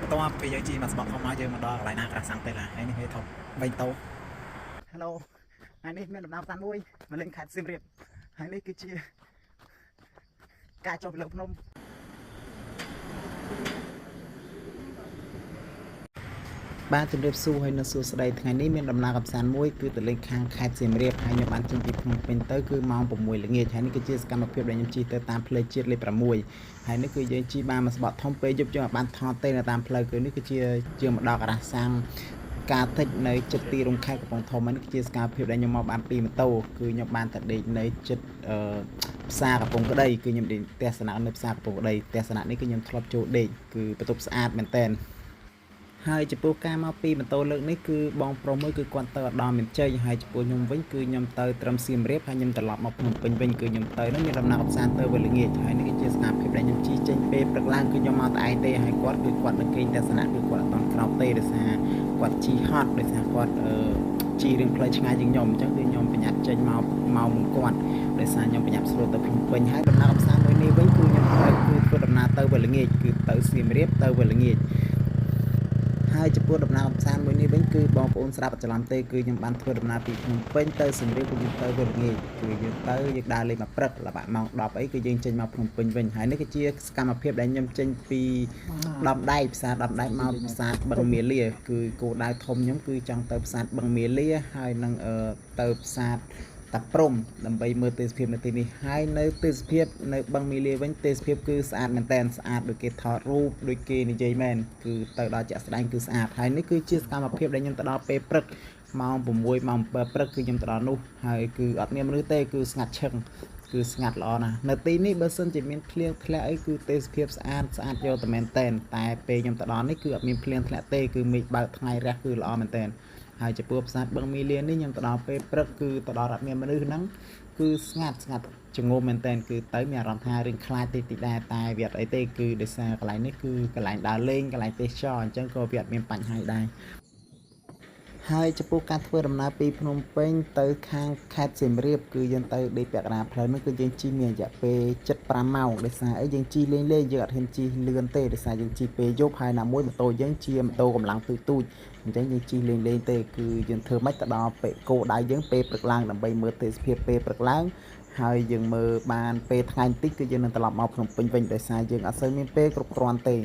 បន្ទាប់ពីយើងជិះមកស្បកធំមកយើងមកដល់កន្លែងណាក្រាស់សាំងទេឡាហើយនេះវាធំ3តោ Hello ហើយនេះមានដំណើរផ្សារមួយមកលេងខេត្តសៀមរាបហើយនេះគឺជាការចុះពីលើភ្នំបាទជំរាបសួរហើយនៅសួស្តីថ្ងៃនេះមានដំណើរកំសាន្តមួយគឺទៅលេងខាងខេត្តសៀមរាបហើយខ្ញុំបានចេញពីភ្នំពេញទៅគឺម៉ោង6ល្ងាចហើយនេះគឺជាសកម្មភាពដែលខ្ញុំជិះទៅតាមផ្លូវជាតិលេខ6ហើយនេះគឺយើងជិះបានមកស្បត់ធំពេលយប់យើងអាចបានថតទេនៅតាមផ្លូវគឺនេះគឺជាយើងមកដល់កន្លះសាំងការតិចនៅចិត្តទីរំខេត្តកំពង់ធំហើយនេះគឺជាសកម្មភាពដែលខ្ញុំមកបានពីម៉ូតូគឺខ្ញុំបានតែដេកនៅចិត្តផ្សារកំពង់ក្ដីគឺខ្ញុំដេកទស្សនៈនៅផ្សារកំពង់ក្ដីទស្សនៈនេះគឺខ្ញុំធ្លាប់ចូលដេកគឺបន្ទប់ស្អាតមែនតើហើយចំពោះការមកពីម៉ូតូលើកនេះគឺបងប្រុសមួយគឺគាត់ទៅដល់មានជ័យហើយចំពោះខ្ញុំវិញគឺខ្ញុំទៅត្រឹមសៀមរាបហើយខ្ញុំត្រឡប់មកភ្នំពេញវិញគឺខ្ញុំទៅនោះមានដំណើរកំសាន្តទៅវិញល្ងាចហើយនេះគឺជាសកម្មភាពដែលខ្ញុំជិះចេញពេលព្រឹកឡើងគឺខ្ញុំមកតែឯងទេហើយគាត់គឺគាត់នៅគេងទស្សនៈគឺគាត់អត់តន់ក្រោកទេដោយសារគាត់ជិះហត់ដោយសារគាត់ជិះរឿងផ្លូវឆ្ងាយជាងខ្ញុំអញ្ចឹងគឺខ្ញុំប្រញាប់ចេញមកមុនគាត់ដោយសារខ្ញុំប្រញាប់ស្រួលទៅភ្នំពេញហើយដំណើរកំសាន្តមួយនេះវិញគឺខ្ញុំទៅគឺធ្វើដំណើរទៅវិញល្ងាចគឺទៅសៀមរាបទៅវិញល្ងាចហើយចំពោះដំណើរកំសាន្តមួយនេះវិញគឺបងប្អូនស្ដាប់អត់ច្រឡំទេគឺខ្ញុំបានធ្វើដំណើរពីភ្នំពេញទៅសៀមរាបគឺយើងទៅវិញល្ងាចគឺយើងដើរលេងមកព្រឹកល្បាក់ម៉ោង10អីគឺយើងចេញមកភ្នំពេញវិញហើយនេះគឺជាសកម្មភាពដែលខ្ញុំចេញពីដំដែកផ្សារដំដែកមកផ្សារបឹងមាលាគឺគោលដៅធំខ្ញុំគឺចង់ទៅផ្សារបឹងមាលាហើយនឹងទៅផ្សារតាព្រំដើម្បីមើលទេសភាពនៅទីនេះហើយនៅទេសភាពនៅបឹងមាលាវិញទេសភាពគឺស្អាតមែនតើស្អាតដូចគេថតរូបដូចគេនិយាយមែនគឺទៅដល់ជាក់ស្ដែងគឺស្អាតហើយនេះគឺជាសកម្មភាពដែលខ្ញុំទៅដល់ពេលព្រឹកម៉ោង6ម៉ោង7ព្រឹកគឺខ្ញុំទៅដល់នោះហើយគឺអត់មានមនុស្សទេគឺស្ងាត់ឈឹងគឺស្ងាត់ល្អណាស់នៅទីនេះបើសិនជាមានភ្លៀងធ្លាក់អីគឺទេសភាពស្អាតយកតែមែនតែនតែពេលខ្ញុំទៅដល់នេះគឺអត់មានភ្លៀងធ្លាក់ទេគឺមេឃបើកថ្ងៃរះគឺល្អមែនតែនហើយចំពោះផ្សារបឹងមាលានេះខ្ញុំទៅដល់ពេលព្រឹកគឺទៅដល់អត់មានមនុស្សហ្នឹងគឺស្ងាត់ចងោមមែនតែនគឺទៅមានអារម្មណ៍ថារឿងខ្លាចតិចដែរតែវាអត់អីទេគឺដោយសារកន្លែងនេះគឺកន្លែងដើរលេងកន្លែងទេសចរអញ្ចឹងក៏វាអត់មានបញ្ហាដែរហើយចំពោះការធ្វើដំណើរពីភ្នំពេញទៅខាងខេត្តសៀមរាបគឺយើងទៅដេកពាក់កណ្ដាលផ្លូវនោះគឺយើងជិះមានរយៈពេល75ម៉ោងដោយសារអីយើងជិះលេងយើងអត់ហ៊ានជិះលឿនទេដោយសារយើងជិះពេលយប់ហើយណាមួយម៉ូតូយើងជាម៉ូតូកម្លាំងទូចអញ្ចឹងយើងជិះលេងទេគឺយើងធ្វើម៉េចទៅដល់ពេលគោលដៅយើងពេលព្រឹកឡើងដើម្បីមើលទេសភាពពេលព្រឹកឡើងហើយយើងមើលបានពេលថ្ងៃបន្តិចគឺយើងនឹងត្រឡប់មកភ្នំពេញវិញដោយសារយើងអត់សូវមានពេលគ្រប់គ្រាន់ទេ